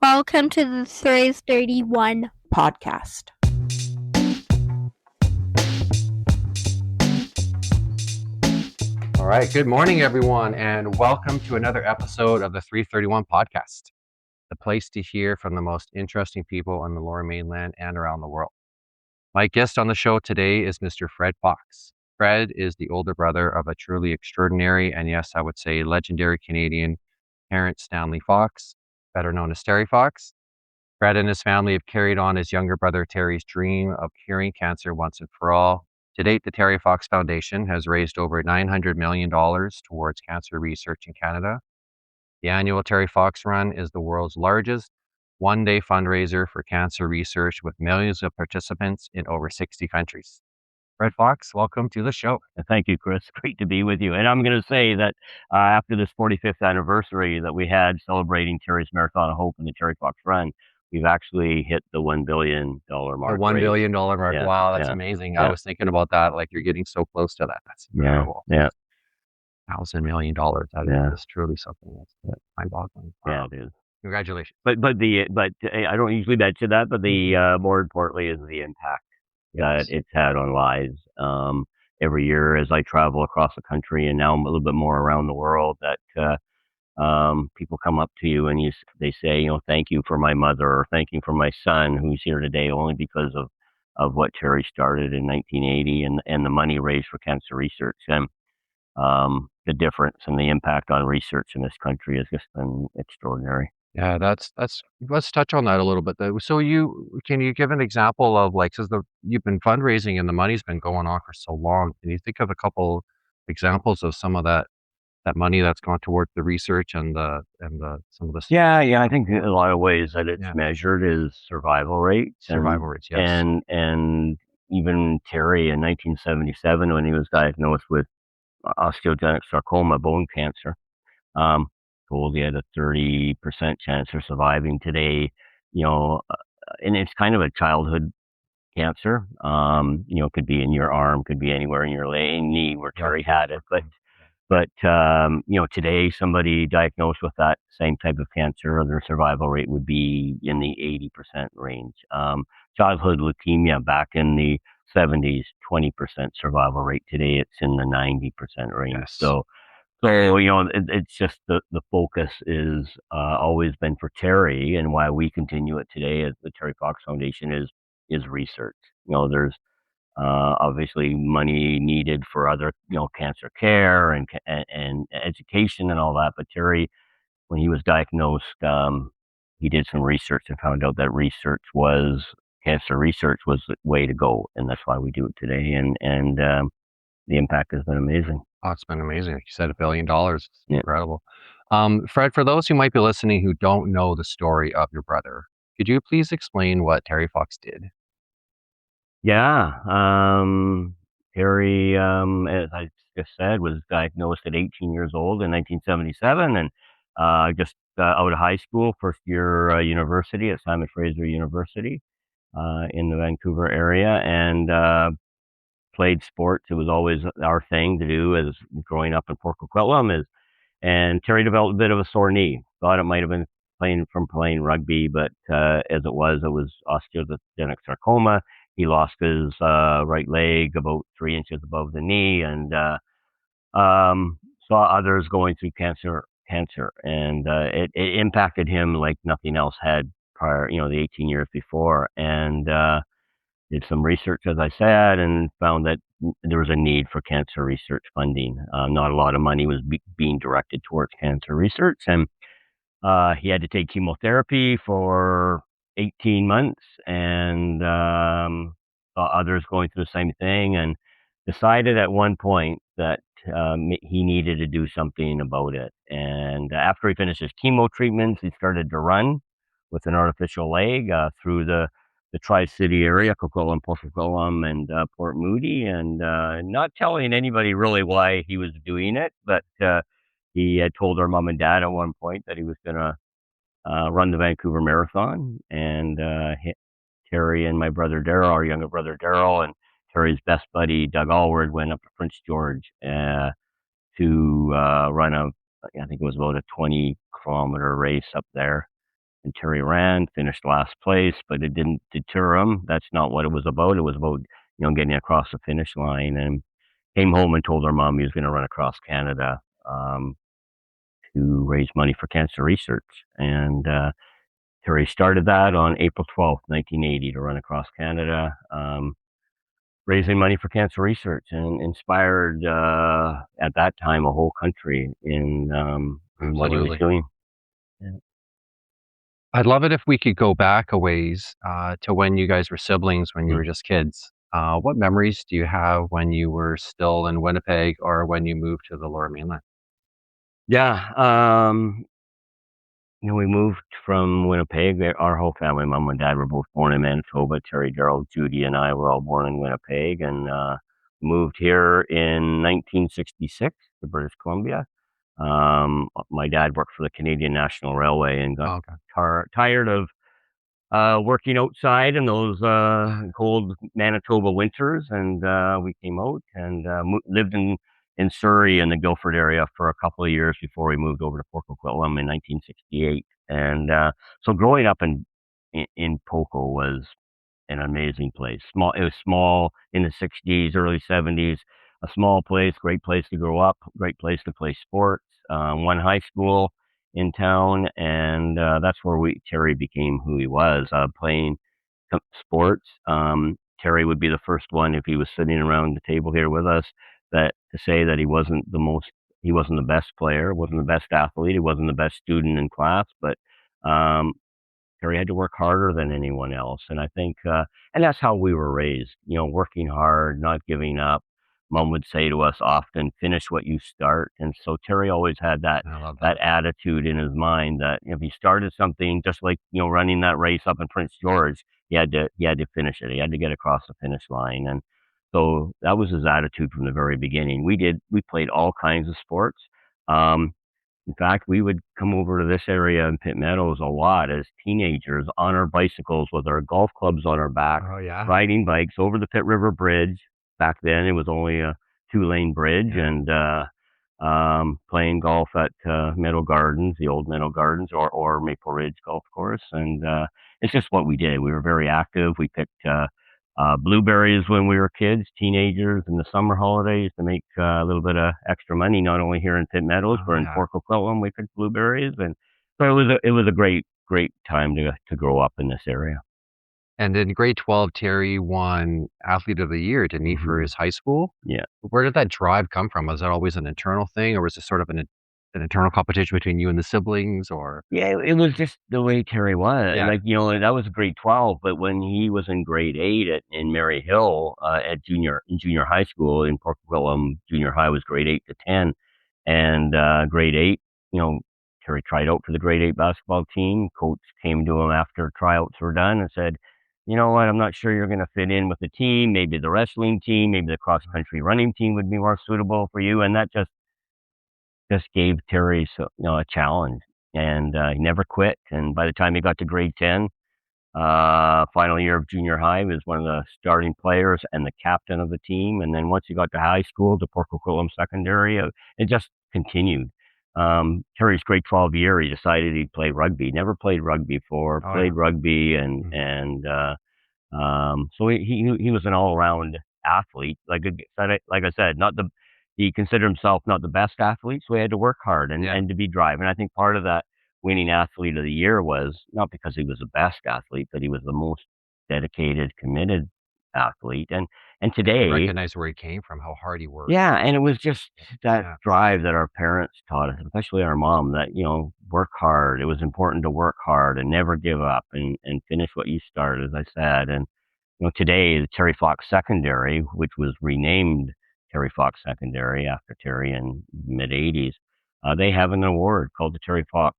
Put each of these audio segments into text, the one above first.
Welcome to the 331 podcast. All right. Good morning, everyone, and welcome to another episode of the 331 podcast, the place to hear from the most interesting people on the Lower Mainland and around the world. My guest on the show today is Mr. Fred Fox. Fred is the older brother of a truly extraordinary and, yes, I would say legendary Canadian Terrence Stanley Fox, better known as Terry Fox. Fred and his family have carried on his younger brother Terry's dream of curing cancer once and for all. To date, the Terry Fox Foundation has raised over $900 million towards cancer research in Canada. The annual Terry Fox Run is the world's largest one-day fundraiser for cancer research with millions of participants in over 60 countries. Fred Fox, welcome to the show. Thank you, Chris. Great to be with you. And I'm going to say that after this 45th anniversary that we had celebrating Terry's Marathon of Hope and the Terry Fox Run, we've actually hit the $1 billion mark. The $1 billion mark. Yeah, wow, that's amazing. Yeah. I was thinking about that. Like, you're getting so close to that. That's incredible. Yeah. $1,000 million. That is truly something that's mind-boggling. Wow. Yeah, it is. Congratulations. But I don't usually mention that, but the more importantly is the impact that it's had on lives. Every year as I travel across the country and now I'm a little bit more around the world, that people come up to you and they say, thank you for my mother, or thank you for my son who's here today only because of what Terry started in 1980 and the money raised for cancer research. And the difference and the impact on research in this country has just been extraordinary. Yeah, let's touch on that a little bit though. So can you give an example of, like, since you've been fundraising and the money's been going on for so long, can you think of a couple examples of some of that money that's gone towards the research and some of the Yeah, I think in a lot of ways that it's measured is survival rates. Yes. And even Terry in 1977, when he was diagnosed with osteogenic sarcoma, bone cancer, told he had a 30% chance of surviving. Today, and it's kind of a childhood cancer. Could be in your arm, could be anywhere in your leg, knee where Terry had it. But today somebody diagnosed with that same type of cancer, their survival rate would be in the 80% range. Childhood leukemia back in the 70s, 20% survival rate. Today it's in the 90% range. Yes. So it's just the focus is always been for Terry, and why we continue it today as the Terry Fox Foundation is research. There's obviously money needed for other cancer care and education and all that, but Terry, when he was diagnosed, he did some research and found out that cancer research was the way to go, and that's why we do it today. And the impact has been amazing. Oh, it's been amazing. Like you said, $1 billion. It's incredible. Fred, for those who might be listening who don't know the story of your brother, could you please explain what Terry Fox did? Yeah. Terry, as I just said, was diagnosed at 18 years old in 1977, and just out of high school, first year university at Simon Fraser University in the Vancouver area, and played sports. It was always our thing to do as growing up in Port Coquitlam. And Terry developed a bit of a sore knee. Thought it might have been playing rugby, but as it was osteogenic sarcoma. He lost his right leg about 3 inches above the knee, and saw others going through cancer, and it impacted him like nothing else had prior, the 18 years before. And did some research, as I said, and found that there was a need for cancer research funding. Not a lot of money was being directed towards cancer research, and he had to take chemotherapy for 18 months, and saw others going through the same thing, and decided at one point that he needed to do something about it. And after he finished his chemo treatments, he started to run with an artificial leg through the Tri-City area, Coquitlam, Port Coquitlam, and Port Moody, and not telling anybody really why he was doing it, but he had told our mom and dad at one point that he was going to run the Vancouver Marathon, and Terry and my brother Daryl, our younger brother Daryl, and Terry's best buddy Doug Allward went up to Prince George to run I think it was about a 20-kilometer race up there. and Terry ran, finished last place, but it didn't deter him. That's not what it was about. It was about, getting across the finish line, and came home and told our mom he was going to run across Canada to raise money for cancer research. And Terry started that on April 12th, 1980, to run across Canada, raising money for cancer research, and inspired at that time a whole country in what he was doing. Yeah. I'd love it if we could go back a ways to when you guys were siblings, when you were just kids. What memories do you have when you were still in Winnipeg or when you moved to the Lower Mainland? Yeah, we moved from Winnipeg. Our whole family, mom and dad, were both born in Manitoba. Terry, Gerald, Judy, and I were all born in Winnipeg, and moved here in 1966 to British Columbia. My dad worked for the Canadian National Railway and got tired of working outside in those cold Manitoba winters, and we came out and lived in Surrey in the Guildford area for a couple of years before we moved over to Port Coquitlam in 1968. And so growing up in Poco was an amazing place. It was small in the 60s, early 70s. A small place, great place to grow up, great place to play sports. One high school in town, and that's where Terry became who he was, playing sports. Terry would be the first one, if he was sitting around the table here with us, to say that he wasn't the best player, wasn't the best athlete, he wasn't the best student in class, but Terry had to work harder than anyone else. And I think, and that's how we were raised, working hard, not giving up. Mom would say to us often, finish what you start. And so Terry always had that attitude in his mind that if he started something, just like, running that race up in Prince George, he had to finish it. He had to get across the finish line. And so that was his attitude from the very beginning. We played all kinds of sports. In fact, we would come over to this area in Pitt Meadows a lot as teenagers on our bicycles with our golf clubs on our back, riding bikes over the Pitt River Bridge. Back then, it was only a 2-lane bridge, and playing golf at Meadow Gardens, the old Meadow Gardens, or Maple Ridge Golf Course. And it's just what we did. We were very active. We picked blueberries when we were kids, teenagers, in the summer holidays to make a little bit of extra money, not only here in Pitt Meadows, but in Port Coquitlam we picked blueberries. And so it was a great time to grow up in this area. And in grade 12, Terry won Athlete of the Year, didn't he, for his high school? Yeah. Where did that drive come from? Was that always an internal thing, or was it sort of an internal competition between you and the siblings, or? Yeah, it was just the way Terry was. Yeah. Like, that was grade 12, but when he was in grade 8 in Mary Hill, at junior high school in Port Coquitlam, junior high was grade 8 to 10. And grade 8, Terry tried out for the grade 8 basketball team. Coach came to him after tryouts were done and said, you know what, I'm not sure you're going to fit in with the team. Maybe the wrestling team, maybe the cross-country running team would be more suitable for you. And that just gave Terry a challenge. And he never quit. And by the time he got to grade 10, final year of junior high, he was one of the starting players and the captain of the team. And then once he got to high school, to Port Coquitlam Secondary, it just continued. Terry's grade 12 year, he decided he'd play rugby. Never played rugby before, played rugby, and so he was an all-around athlete. Like I said, he considered himself not the best athlete, so he had to work hard and to be drive. And I think part of that winning Athlete of the Year was not because he was the best athlete, but he was the most dedicated, committed athlete. And today, recognize where he came from, how hard he worked. Yeah, and it was just that drive that our parents taught us, especially our mom, that work hard. It was important to work hard and never give up and finish what you start, as I said. And today, the Terry Fox Secondary, which was renamed Terry Fox Secondary after Terry in the mid-'80s, they have an award called the Terry Fox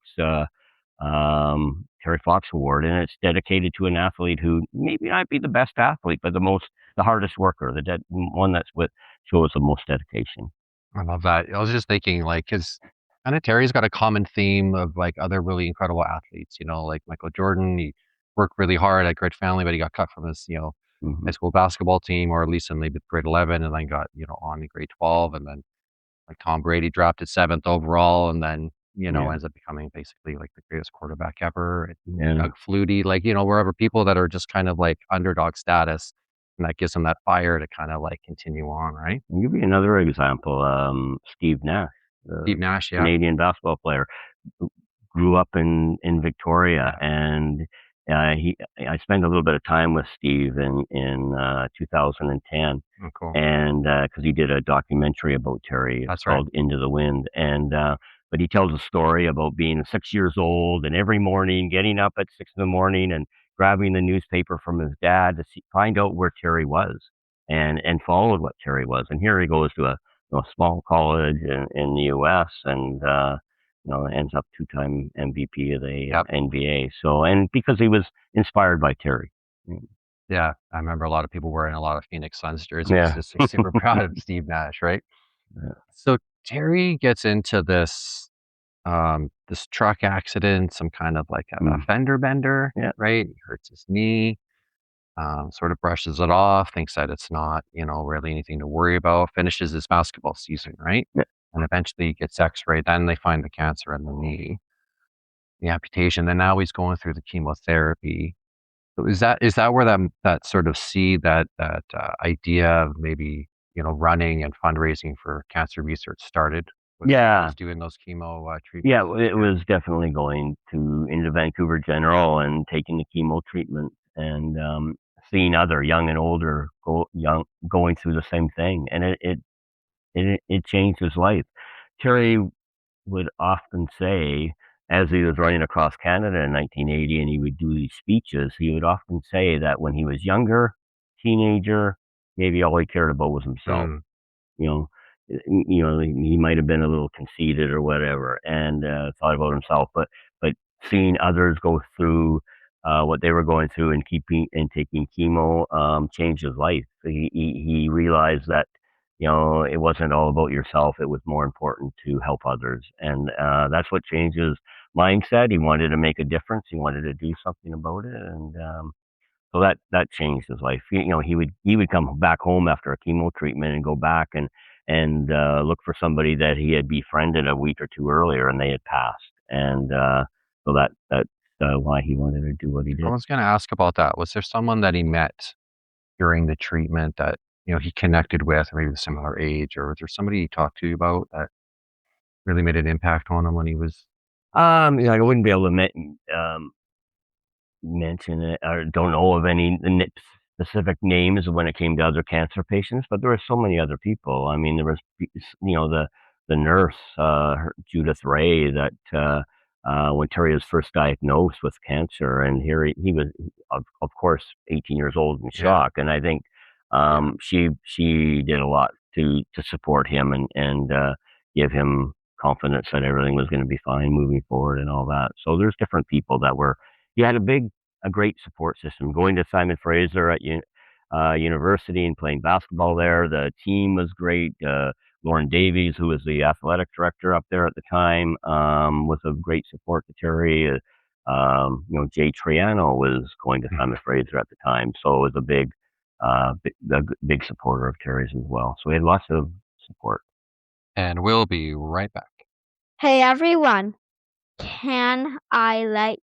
Award, and it's dedicated to an athlete who maybe not be the best athlete, but the hardest worker, one that's shows the most dedication. I love that. I was just thinking, because kind of Terry's got a common theme of other really incredible athletes, like Michael Jordan. He worked really hard at Grit Family, but he got cut from his, high school basketball team, or at least in maybe grade 11, and then got, on in grade 12, and then like Tom Brady drafted 7th overall, and then Yeah. ends up becoming basically like the greatest quarterback ever. Yeah. Doug Flutie, like, wherever people that are just kind of like underdog status, and that gives them that fire to kind of like continue on, right? I'll give you another example. Steve Nash, the Steve Nash, yeah. Canadian basketball player, grew up in Victoria, and I spent a little bit of time with Steve in 2010, Oh, cool. and because he did a documentary about Terry. It's That's right. called Into the Wind, and but he tells a story about being 6 years old and every morning getting up at 6 in the morning and grabbing the newspaper from his dad to find out where Terry was, and followed what Terry was. And here he goes to a small college in the U.S. and ends up two-time MVP of the Yep. NBA. So, and because he was inspired by Terry. Yeah, I remember a lot of people wearing a lot of Phoenix Suns jerseys. Yeah. Just like, super proud of Steve Nash, right? Yeah. So Terry gets into this truck accident, some kind of like a fender bender, Yeah. right? He hurts his knee, sort of brushes it off, thinks that it's not, really anything to worry about, finishes his basketball season, right? Yeah. And eventually he gets x-rayed. Then they find the cancer in the knee, the amputation. Then now he's going through the chemotherapy. So is that where that sort of seed, that idea of maybe, running and fundraising for cancer research started? Yeah. Was doing those chemo treatments? Yeah, it was definitely going into Vancouver General and taking the chemo treatment, and seeing other young and older going through the same thing, and it changed his life. Terry would often say, as he was running across Canada in 1980, and he would do these speeches, he would often say that when he was younger, teenager, maybe all he cared about was himself. Mm. You know, he might have been a little conceited or whatever, and thought about himself. But seeing others go through what they were going through and taking chemo changed his life. He realized that it wasn't all about yourself. It was more important to help others, and that's what changed his mindset. He wanted to make a difference. He wanted to do something about it, and so that changed his life. He would come back home after a chemo treatment and go back and look for somebody that he had befriended a week or two earlier, and they had passed. And so that's why he wanted to do what he did. I was going to ask about that. Was there someone that he met during the treatment that he connected with, or maybe a similar age, or was there somebody he talked to you about that really made an impact on him when he was? I wouldn't be able to mention it, or don't know of any specific names when it came to other cancer patients, but there were so many other people. I mean, there was, the nurse, Judith Ray, that when Terry was first diagnosed with cancer, and here he was, of course, 18 years old in shock, and I think she did a lot to support him and give him confidence that everything was going to be fine moving forward and all that. So there's different people that were. You had a great support system. Going to Simon Fraser at university and playing basketball there. The team was great. Lauren Davies, who was the athletic director up there at the time, was a great support to Terry. Jay Triano was going to Simon Fraser at the time, so it was a big supporter of Terry's as well. So we had lots of support. And we'll be right back. Hey everyone, can I let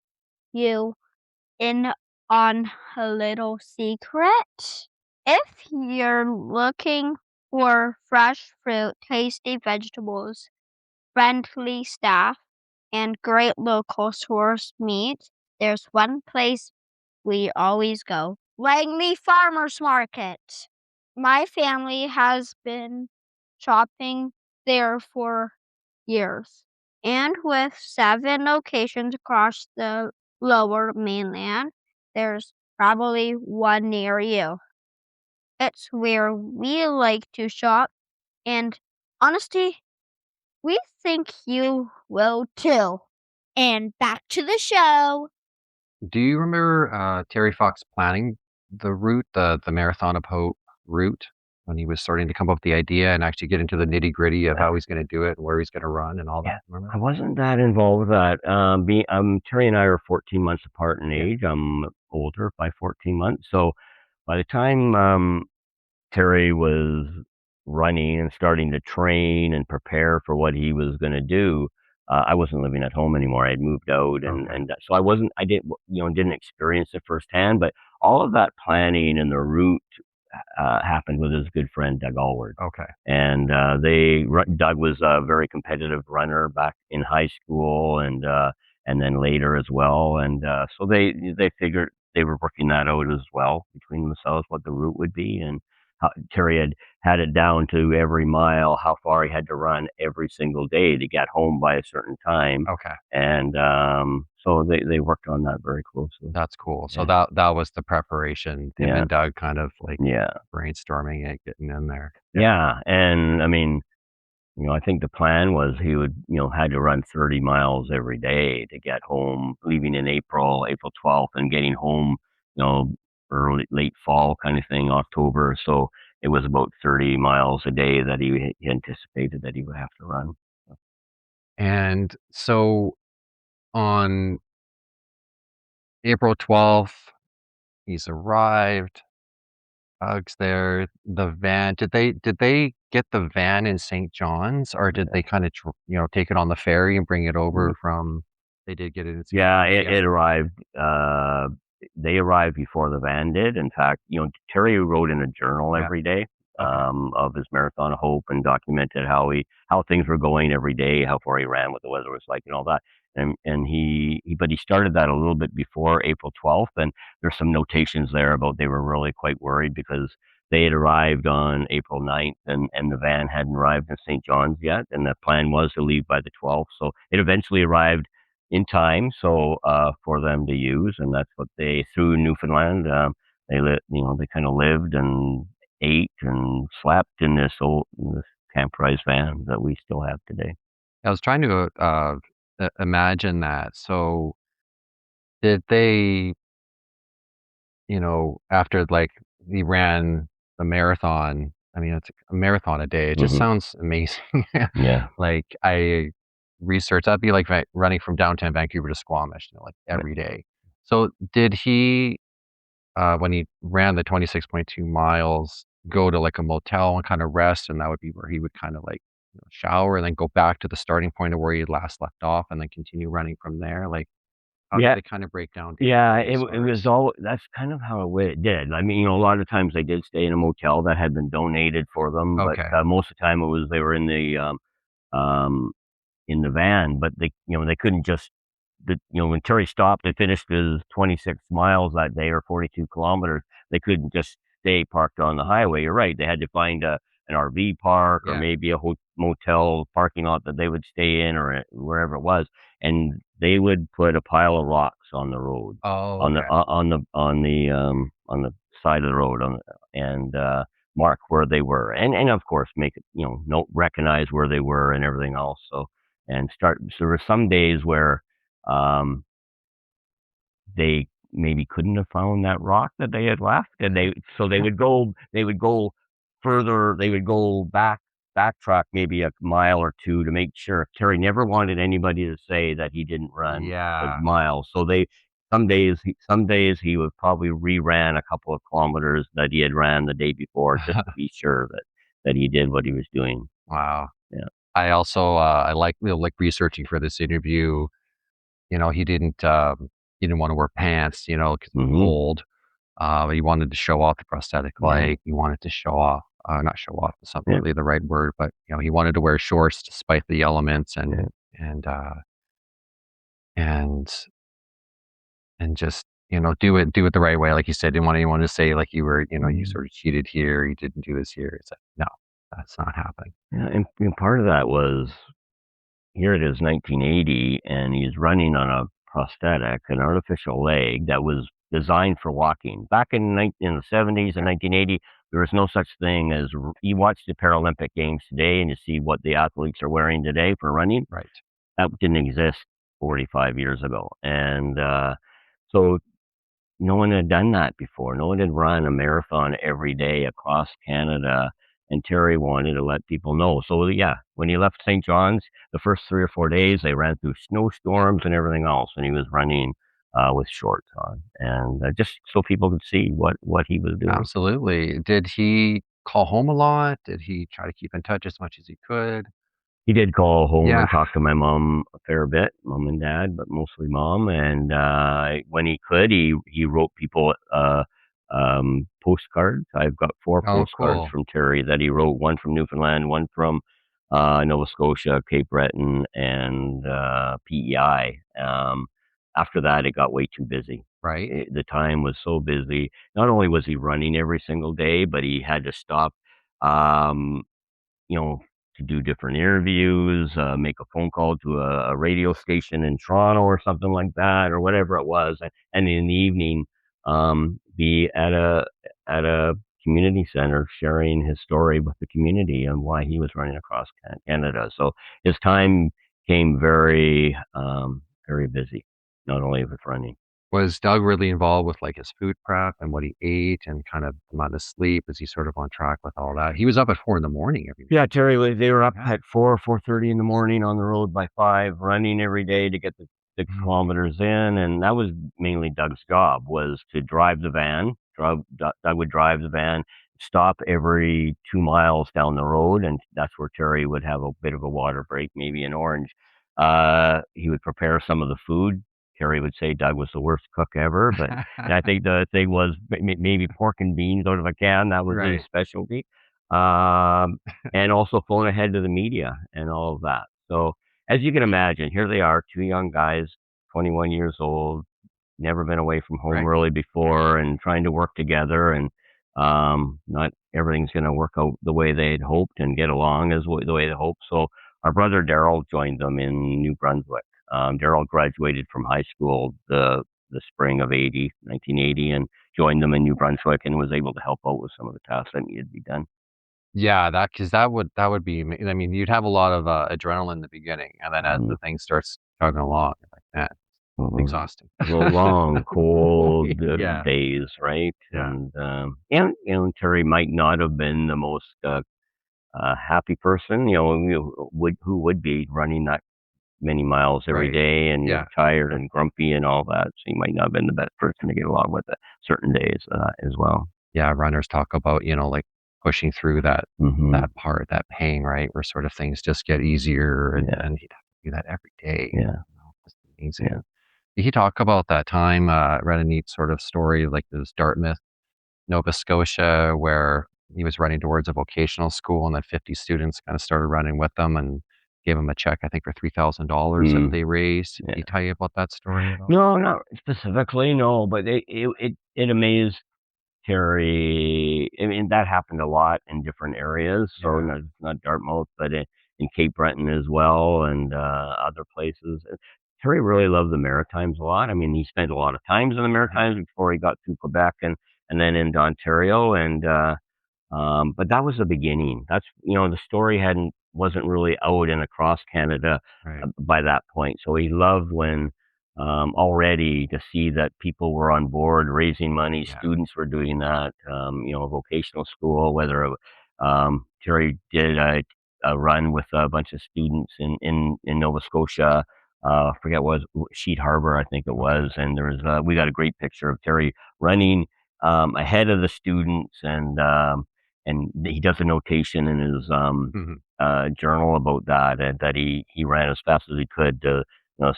you in on a little secret? If you're looking for fresh fruit, tasty vegetables, friendly staff, and great local source meat, there's one place we always go: LAYNE Farmers Market. My family has been shopping there for years, and with 7 locations across the lower mainland, there's probably one near you. It's where we like to shop, and honestly, we think you will too. And back to the show. Do you remember Terry Fox planning the route, the Marathon of Hope route, when he was starting to come up with the idea and actually get into the nitty gritty of how he's going to do it and where he's going to run and all that? Remember? I wasn't that involved with that. Terry and I are 14 months apart in age. I'm older by 14 months. So by the time Terry was running and starting to train and prepare for what he was going to do, I wasn't living at home anymore. I had moved out, Okay. and so I didn't experience it firsthand. But all of that planning and the route happened with his good friend Doug Allward. Okay. And Doug was a very competitive runner back in high school, and then later as well. And so they figured they were working that out as well between themselves, what the route would be, and how Terry had it down to every mile, how far he had to run every single day to get home by a certain time. Okay. And so they worked on that very closely. That's cool. So Yeah. that was the preparation. Him Yeah. and Doug kind of like Yeah. brainstorming it, getting in there. Yeah. And I mean, I think the plan was he would, had to run 30 miles every day to get home, leaving in April 12th, and getting home, early, late fall kind of thing, October. So it was about 30 miles a day that he anticipated that he would have to run. And so on April 12th, he's arrived. Doug's there. The van. Did they get the van in St. John's, or did they kind of take it on the ferry and bring it over from? They did get it in St. Yeah, John's. it arrived. They arrived before the van did. In fact, Terry wrote in a journal Yeah. every day Okay. of his marathon of hope, and documented how things were going every day, how far he ran, what the weather was like, and all that. And but he started that a little bit before April 12th, and there's some notations there about they were really quite worried because they had arrived on April 9th, and the van hadn't arrived in St. John's yet, and the plan was to leave by the 12th. So it eventually arrived in time, so for them to use, and that's what they through Newfoundland. They kind of lived and ate and slept in this camperized van that we still have today. I was trying to imagine that. So did they, after like he ran the marathon? I mean, it's a marathon a day. It just Hmm. sounds amazing. Yeah. Like I researched, that'd be like running from downtown Vancouver to Squamish, like Right. every day. So did he, when he ran the 26.2 miles, go to like a motel and kind of rest, and that would be where he would kind of like shower and then go back to the starting point of where he last left off, and then continue running from there? Like, how did Yeah. they kind of break down day Yeah, to day it as it far as? was all that's kind of how it did. I mean, a lot of times they did stay in a motel that had been donated for them, but Okay. most of the time they were um, in the van, but they couldn't just when Terry stopped and finished his 26 miles that day, or 42 kilometers, they couldn't just stay parked on the highway. You're right. They had to find an RV park, or Yeah. maybe a motel parking lot that they would stay in, or wherever it was. And they would put a pile of rocks on the road, Oh, on the okay. on the side of the road, and mark where they were, and of course make it, recognize where they were and everything else. So there were some days where um, they maybe couldn't have found that rock that they had left, and they would go further. They would go backtrack maybe a mile or two to make sure. Terry never wanted anybody to say that he didn't run a Yeah. mile. So some days he would probably reran a couple of kilometers that he had ran the day before, just to be sure that he did what he was doing. Wow. Yeah. I also I like researching for this interview. He didn't want to wear pants, because it's Hmm. cold. He wanted to show off the prosthetic Yeah. leg. He wanted to show off, not show off, that's not Yeah. really the right word, but he wanted to wear shorts despite the elements, and Yeah. and and and just do it the right way, like you said. Didn't want anyone to say like you were, you Mhm. sort of cheated here, you didn't do this here. It's like, no, that's not happening. Yeah, and part of that was, here it is, 1980, and he's running on a prosthetic, an artificial leg that was designed for walking. Back in the 70s and 1980, there was no such thing as you watch the Paralympic Games today and you see what the athletes are wearing today for running. Right. That didn't exist 45 years ago. And so no one had done that before. No one had run a marathon every day across Canada, and Terry wanted to let people know. So yeah, when he left St. John's, the first 3 or 4 days, they ran through snowstorms and everything else, and he was running with shorts on, and just so people could see what he was doing. Absolutely. Did he call home a lot? Did he try to keep in touch as much as he could? He did call home Yeah. and talk to my mom a fair bit, mom and dad, but mostly mom. And when he could, he wrote people postcards. I've got 4 Oh, postcards cool. from Terry that he wrote. One from Newfoundland, one from Nova Scotia, Cape Breton, and PEI. After that, it got way too busy. Right. The time was so busy. Not only was he running every single day, but he had to stop. Um, you know, to do different interviews, make a phone call to a radio station in Toronto or something like that, or whatever it was, and in the evening, be at a community center sharing his story with the community and why he was running across Canada. So his time came very busy, not only with running. Was Doug really involved with like his food prep and what he ate and kind of amount of sleep? Is he sort of on track with all that? He was up at 4 in the morning every Yeah, Terry, they were up Yeah. at 4:30 in the morning on the road by 5, running every day to get the 6 kilometers in, and that was mainly Doug's job, was to drive the van. Doug would drive the van, stop every 2 miles down the road, and that's where Terry would have a bit of a water break, maybe an orange. He would prepare some of the food. Terry would say Doug was the worst cook ever, but and I think the thing was maybe pork and beans out of a can. That was Right. his specialty. Um, and also phone ahead to the media and all of that. So as you can imagine, here they are, 2 young guys, 21 years old, never been away from home Right. really before, and trying to work together, and not everything's going to work out the way they'd hoped and get along the way they hoped. So our brother Daryl joined them in New Brunswick. Daryl graduated from high school the spring of 1980, and joined them in New Brunswick and was able to help out with some of the tasks that needed to be done. Yeah, because that would be I mean, you'd have a lot of, adrenaline in the beginning, and then as the thing starts chugging along, you're like, "Man, it's Mhm. exhausting." The long, cold Yeah, days, right? yeah, And Terry might not have been the most happy person, who would be running that many miles every right. day, and Yeah, tired and grumpy and all that. So he might not have been the best person to get along with at certain days as well. yeah, runners talk about, like, pushing through that Hmm. that pain, right, where sort of things just get easier, and Yeah, and he'd have to do that every day, yeah, It's amazing. yeah. Did he talk about that time, read a neat sort of story, like, this Dartmouth, Nova Scotia, where he was running towards a vocational school, and then 50 students kinda started running with them and gave him a check, I think, for $3,000 that Mm, they raised. Did he yeah. tell you about that story at all? No, not specifically, no, but it amazed Terry. I mean, that happened a lot in different areas, so Yeah. not Dartmouth, but in Cape Breton as well, and other places. Terry really loved the Maritimes a lot. I mean, he spent a lot of times in the Mhm. Maritimes before he got to Quebec, and then into Ontario, and but that was the beginning. That's the story wasn't really out and across Canada Right. by that point. So he loved when already to see that people were on board raising money. Yeah. Students were doing that. Vocational school. Terry did a run with a bunch of students in Nova Scotia. I forget what it was Sheet Harbor, I think it Okay. was, and we got a great picture of Terry running ahead of the students, and he does a notation in his Mhm. journal about that, and that he ran as fast as he could to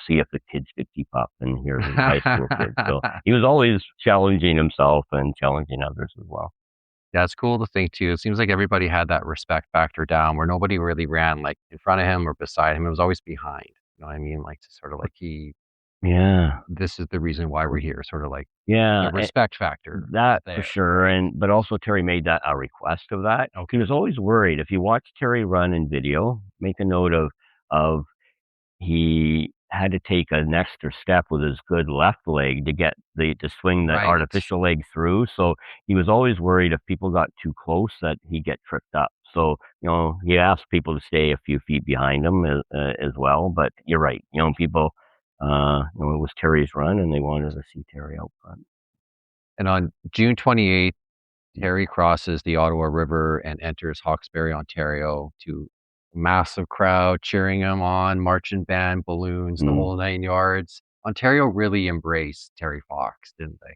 see if the kids could keep up. And here's his high school kids. So he was always challenging himself and challenging others as well. Yeah, it's cool to think too. It seems like everybody had that respect factor down where nobody really ran, like, in front of him or beside him. It was always behind. You know what I mean? Like, to sort of like, Yeah, this is the reason why we're here, sort of like the yeah, respect factor is that for there, sure. right? But also Terry made that a request of that. He Okay. was always worried if you watch Terry run in video, make a note of he had to take an extra step with his good left leg to get to swing the Right. artificial leg through. So he was always worried if people got too close that he'd get tripped up. So he asked people to stay a few feet behind him as well. But you're right. People, it was Terry's run, and they wanted to see Terry out front. And on June 28th, Terry crosses the Ottawa River and enters Hawkesbury, Ontario, to massive crowd cheering him on, marching band, balloons, the Mm. whole 9 yards. Ontario really embraced Terry Fox, didn't they?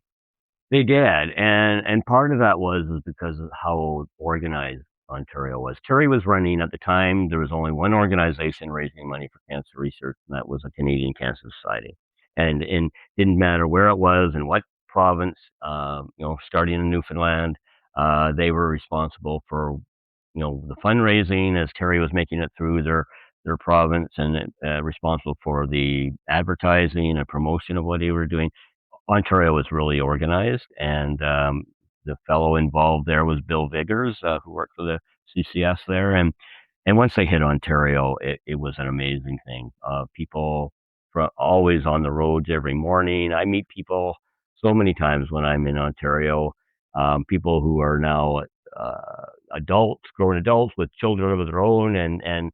They did, and part of that was because of how organized Ontario was. Terry was running at the time. There was only one organization raising money for cancer research, and that was the Canadian Cancer Society. And didn't matter where it was and what province. Starting in Newfoundland, they were responsible for the fundraising as Terry was making it through their province, and responsible for the advertising and promotion of what they were doing. Ontario was really organized, and the fellow involved there was Bill Viggers, who worked for the CCS there. And once they hit Ontario, it was an amazing thing. People always on the roads every morning. I meet people so many times when I'm in Ontario, people who are now grown adults with children of their own, and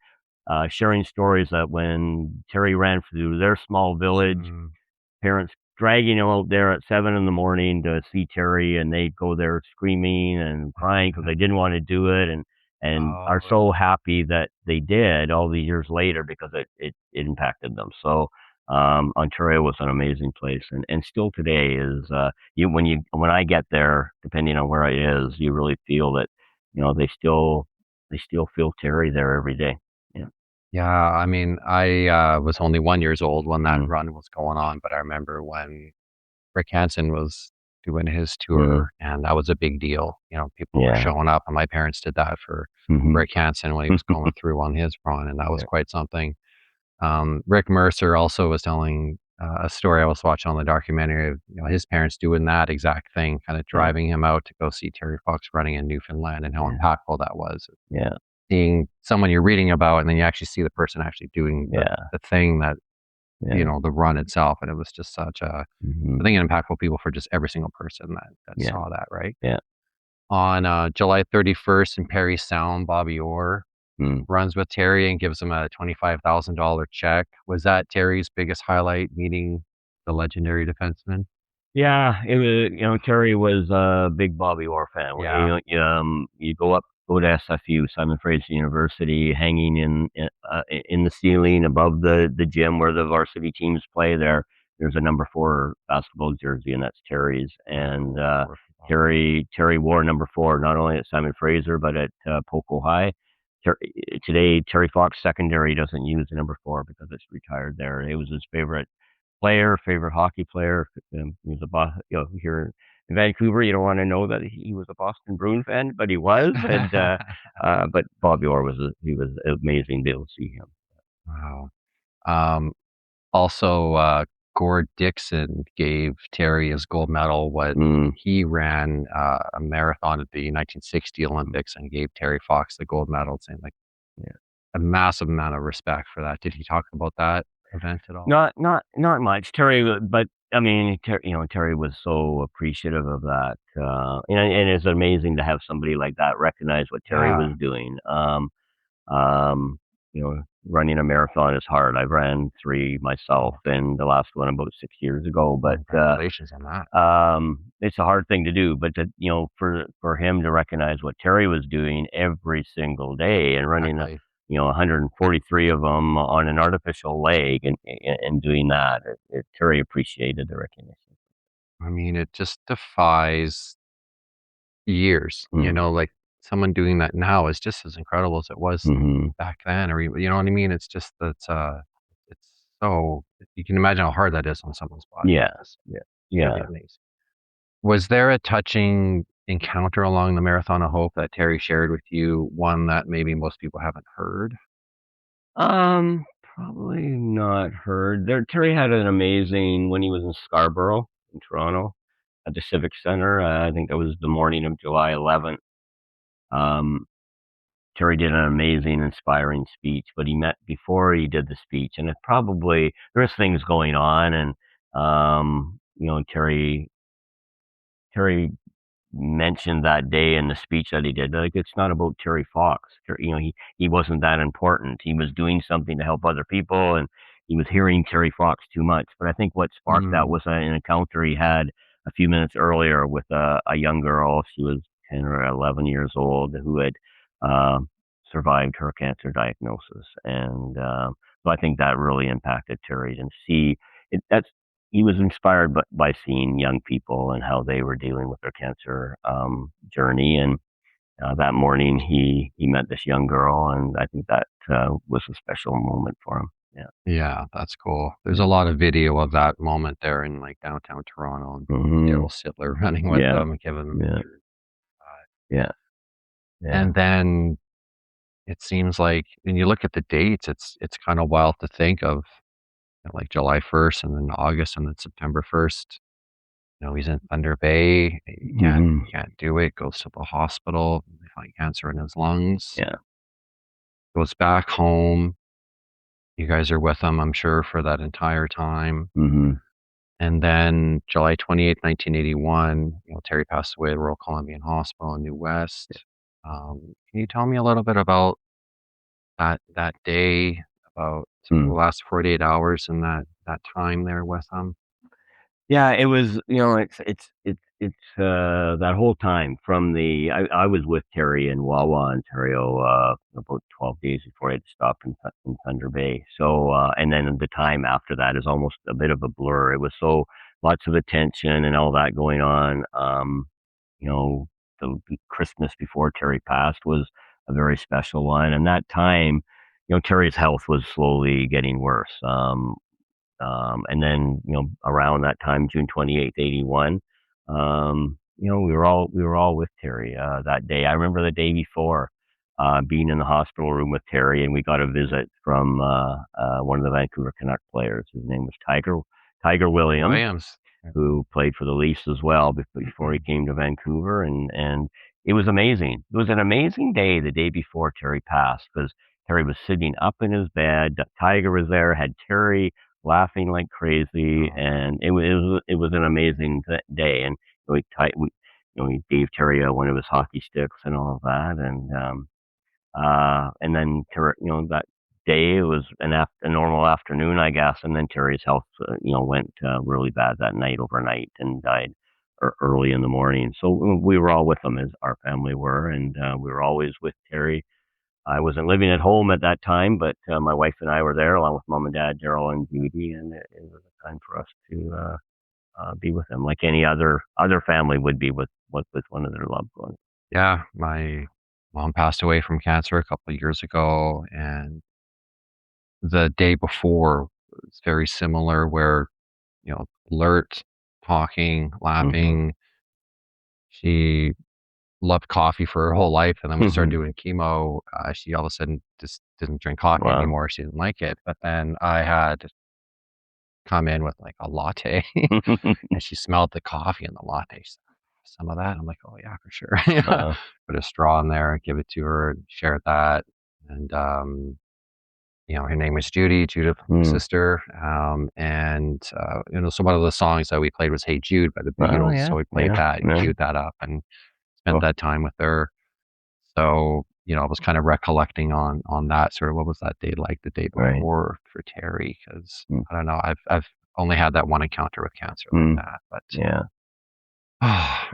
sharing stories that when Terry ran through their small village, parents dragging him out there at 7 a.m. to see Terry, and they'd go there screaming and crying because they didn't want to do it, and are so happy that they did all these years later because it impacted them. So Ontario was an amazing place, and still today is. When I get there, depending on where it is, you really feel that they still feel Terry there every day. Yeah. Yeah, I mean, I was only 1 years old when that run was going on, but I remember when Rick Hansen was doing his tour, and that was a big deal. People were showing up, and my parents did that for Rick Hansen when he was going through on his run, and that was quite something. Rick Mercer also was telling a story I was watching on the documentary of his parents doing that exact thing, kind of driving him out to go see Terry Fox running in Newfoundland, and how impactful that was. Yeah. Seeing someone you're reading about, and then you actually see the person actually doing the thing that, the run itself. And it was just such I think an impactful people for just every single person that saw that, right? Yeah. On July 31st in Parry Sound, Bobby Orr runs with Terry and gives him a $25,000 check. Was that Terry's biggest highlight, meeting the legendary defenseman? Yeah, it was. Terry was a big Bobby Orr fan. Yeah. You go to SFU, Simon Fraser University, hanging in the ceiling above the gym where the varsity teams play. There's a number 4 basketball jersey, and that's Terry's. And Terry wore number 4 not only at Simon Fraser but at Poco High. Today, Terry Fox Secondary doesn't use the number 4 because it's retired there. It was his favorite hockey player. He was here in Vancouver, you don't want to know that he was a Boston Bruin fan, but he was. And but Bobby Orr was amazing to be able to see him. Wow. Also, Gord Dixon gave Terry his gold medal when he ran a marathon at the 1960 Olympics, and gave Terry Fox the gold medal, saying a massive amount of respect for that. Did he talk about that event at all? Not much, Terry, but I mean, Terry was so appreciative of that, and it's amazing to have somebody like that recognize what Terry was doing. Running a marathon is hard. I've ran 3 myself, and the last one about 6 years ago. But congratulations on that. It's a hard thing to do. But for him to recognize what Terry was doing every single day, and running 143 of them on an artificial leg, and doing that, Terry appreciated the recognition. I mean, it just defies years. Like someone doing that now is just as incredible as it was back then, or you know what I mean? It's just that it's so, you can imagine how hard that is on someone's body. Yes. Yeah. Really amazing. Was there a touching encounter along the Marathon of Hope that Terry shared with you? One that maybe most people haven't heard? Probably not heard. Terry had an amazing, when he was in Scarborough, in Toronto, at the Civic Center. I think that was the morning of July 11th. Terry did an amazing, inspiring speech, but before he did the speech, and there's things going on, and Terry mentioned that day in the speech that he did, like, it's not about Terry Fox. He wasn't that important. He was doing something to help other people, and he was hearing Terry Fox too much. But I think what sparked that was an encounter he had a few minutes earlier with a young girl. She was 10 or 11 years old, who had survived her cancer diagnosis. And so I think that really impacted Terry, and he was inspired by seeing young people and how they were dealing with their cancer journey. And that morning he met this young girl, and I think that was a special moment for him. Yeah. Yeah, that's cool. There's a lot of video of that moment there in like downtown Toronto, and Hmm. Daryl Sittler running with Yeah. them and giving them Yeah. pictures. Yeah. Yeah. And then it seems like when you look at the dates, it's kind of wild to think of, like July 1st and then August and then September 1st. He's in Thunder Bay. He can't Hmm. he can't do it. Goes to the hospital. They find cancer in his lungs. Yeah. Goes back home. You guys are with him, I'm sure, for that entire time. Hmm. And then July 28th, 1981, Terry passed away at Royal Columbian Hospital in New West. Can you tell me a little bit about that day, about sort of the Mm. last 48 hours and that time there with him? Yeah, it was, that whole time from I was with Terry in Wawa, Ontario, about 12 days before I had to stop in Thunder Bay. So, and then the time after that is almost a bit of a blur. It was so lots of attention and all that going on. You know, the Christmas before Terry passed was a very special one. And that time, Terry's health was slowly getting worse. And then, around that time, June 28th, 81, we were all with Terry, that day. I remember the day before, being in the hospital room with Terry, and we got a visit from, one of the Vancouver Canuck players. His name was Tiger Williams, Williams. who played for the Leafs as well before he came to Vancouver, and it was amazing. It was an amazing day the day before Terry passed, because Terry was sitting up in his bed. Tiger was there, had Terry laughing like crazy, and it was an amazing day. And we gave Terry one of his hockey sticks and all of that, and then that day it was a normal afternoon, I guess, and then Terry's health, went really bad that night, overnight, and died early in the morning. So we were all with him, as our family were, and we were always with Terry. I wasn't living at home at that time, but my wife and I were there along with mom and dad, Daryl and Judy, and it was a time for us to be with him, like any other family would be with one of their loved ones. Yeah, my mom passed away from cancer a couple of years ago, and the day before was very similar, where alert, talking, Hmm. laughing. She loved coffee for her whole life, and then when she started doing chemo, she all of a sudden just didn't drink coffee Wow. anymore. She didn't like it. But then I had come in with like a latte, and she smelled the coffee in the latte. She's like, some of that. I'm like, oh yeah, for sure. Yeah. Wow. Put a straw in there, give it to her, shared that, and her name was Judith, my Mm. sister. And so one of the songs that we played was "Hey Jude" by the Oh Beatles. yeah, So we played yeah, that and yeah. queued that up and spent Cool. that time with her. So, I was kind of recollecting on that sort of what was that day like the day Right. before for Terry? Because Mm. I don't know, I've only had that one encounter with cancer like Mm. that, but Yeah.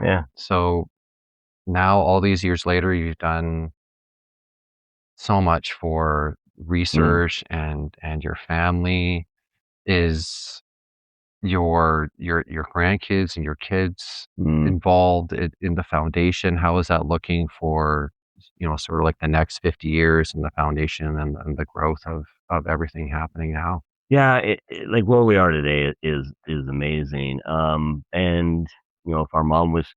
Yeah. so now all these years later, you've done so much for Mm. research and your family. Is your grandkids and your kids Mm. involved in the foundation? How is that looking for, sort of like the next 50 years and the foundation and the growth of everything happening now? Yeah, like where we are today is amazing. And if our mom was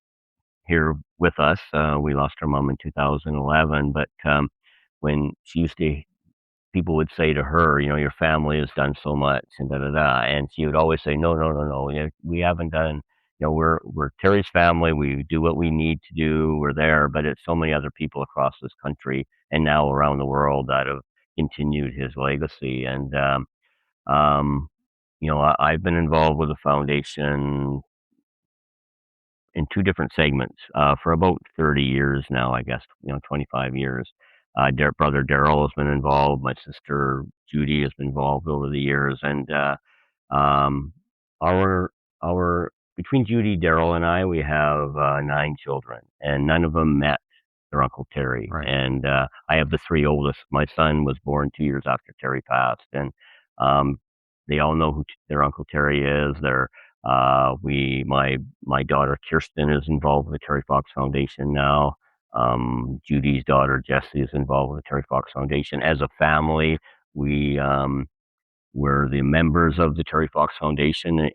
here with us, we lost our mom in 2011, but when she used to people would say to her, "Your family has done so much," and da da da, and she would always say, "No, no, no, no. We haven't done. We're Terry's family. We do what we need to do. We're there, but it's so many other people across this country and now around the world that have continued his legacy." And I've been involved with the foundation in two different segments for about 30 years now, I guess, 25 years. Brother Daryl has been involved. My sister Judy has been involved over the years, and um, our our between Judy, Daryl, and I, we have 9 children, and none of them met their Uncle Terry. Right. And I have the three oldest. My son was born 2 years after Terry passed, and um, they all know who their Uncle Terry is. My daughter Kirsten is involved with the Terry Fox Foundation now. Judy's daughter Jessie is involved with the Terry Fox Foundation. As a family, we're the members of the Terry Fox Foundation,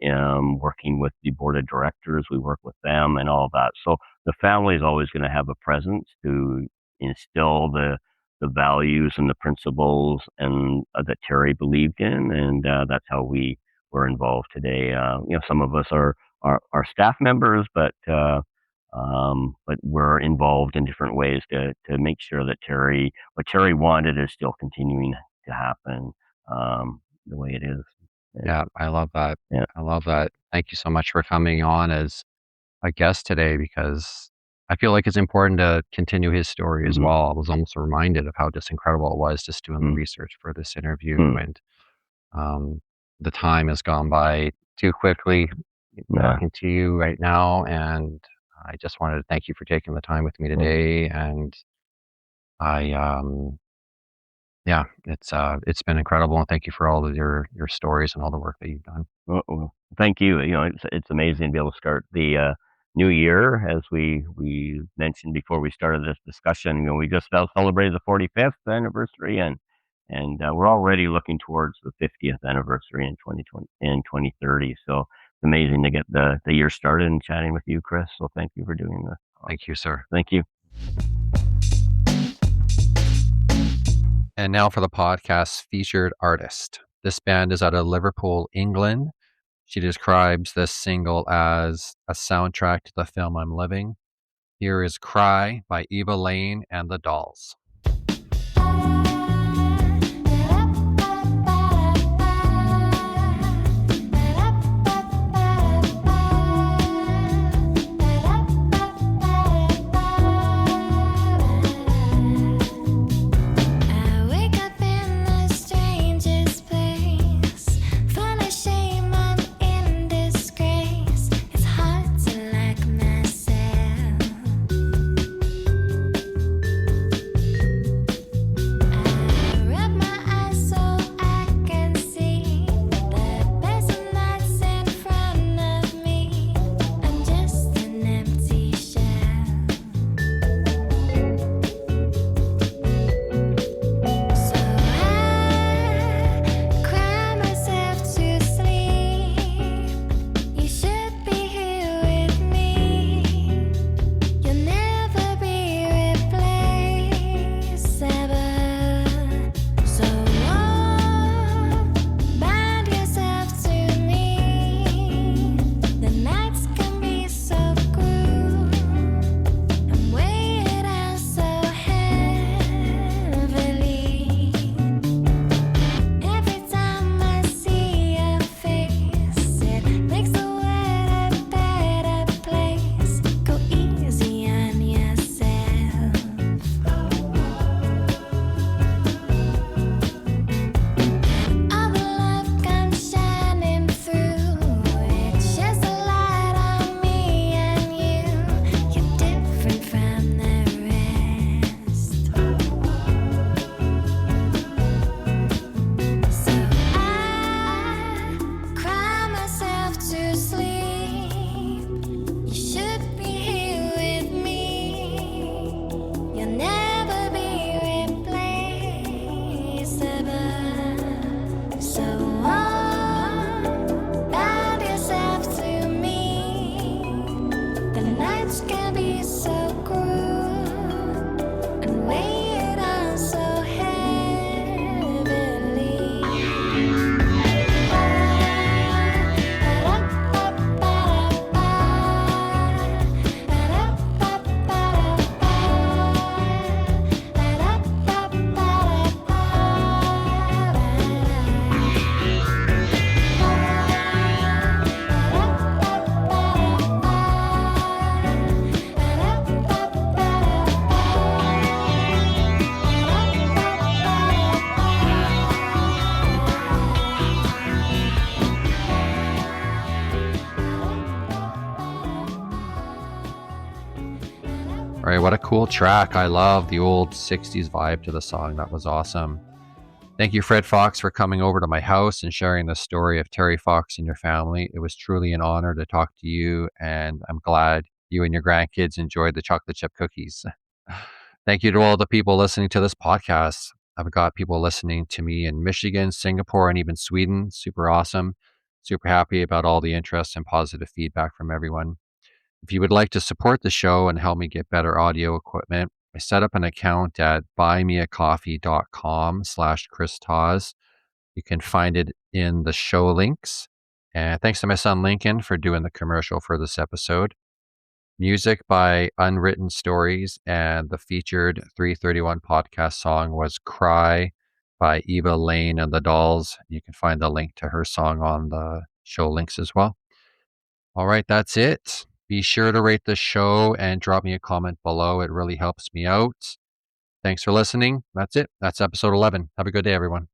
working with the board of directors. We work with them and all of that. So the family is always going to have a presence to instill the values and the principles and that Terry believed in, and that's how we were involved today. Some of us are staff members, but we're involved in different ways to make sure that what Terry wanted is still continuing to happen. The way it is. Yeah, I love that. Yeah. I love that. Thank you so much for coming on as a guest today, because I feel like it's important to continue his story as well. I was almost reminded of how just incredible it was just doing the research for this interview, and the time has gone by too quickly talking to you right now, and I just wanted to thank you for taking the time with me today. And it's been incredible, and thank you for all of your stories and all the work that you've done. Well, thank you. It's amazing to be able to start the new year, as we mentioned before we started this discussion. We just celebrated the 45th anniversary, and we're already looking towards the 50th anniversary in 2030. So it's amazing to get the year started and chatting with you, Chris. So thank you for doing this. Thank you, sir. Thank you. And now for the podcast's featured artist. This band is out of Liverpool, England. She describes this single as a soundtrack to the film I'm living. Here is Cry by EVA, LAYNE, and the DOLLS. All right, what a cool track. I love the old 60s vibe to the song. That was awesome. Thank you, Fred Fox, for coming over to my house and sharing the story of Terry Fox and your family. It was truly an honor to talk to you, and I'm glad you and your grandkids enjoyed the chocolate chip cookies. Thank you to all the people listening to this podcast. I've got people listening to me in Michigan, Singapore, and even Sweden. Super awesome. Super happy about all the interest and positive feedback from everyone. If you would like to support the show and help me get better audio equipment, I set up an account at buymeacoffee.com/Chris Taz. You can find it in the show links. And thanks to my son Lincoln for doing the commercial for this episode. Music by Unwritten Stories, and the featured 331 podcast song was Cry by EVA, LAYNE, and the DOLLS. You can find the link to her song on the show links as well. All right, that's it. Be sure to rate the show and drop me a comment below. It really helps me out. Thanks for listening. That's it. That's episode 11. Have a good day, everyone.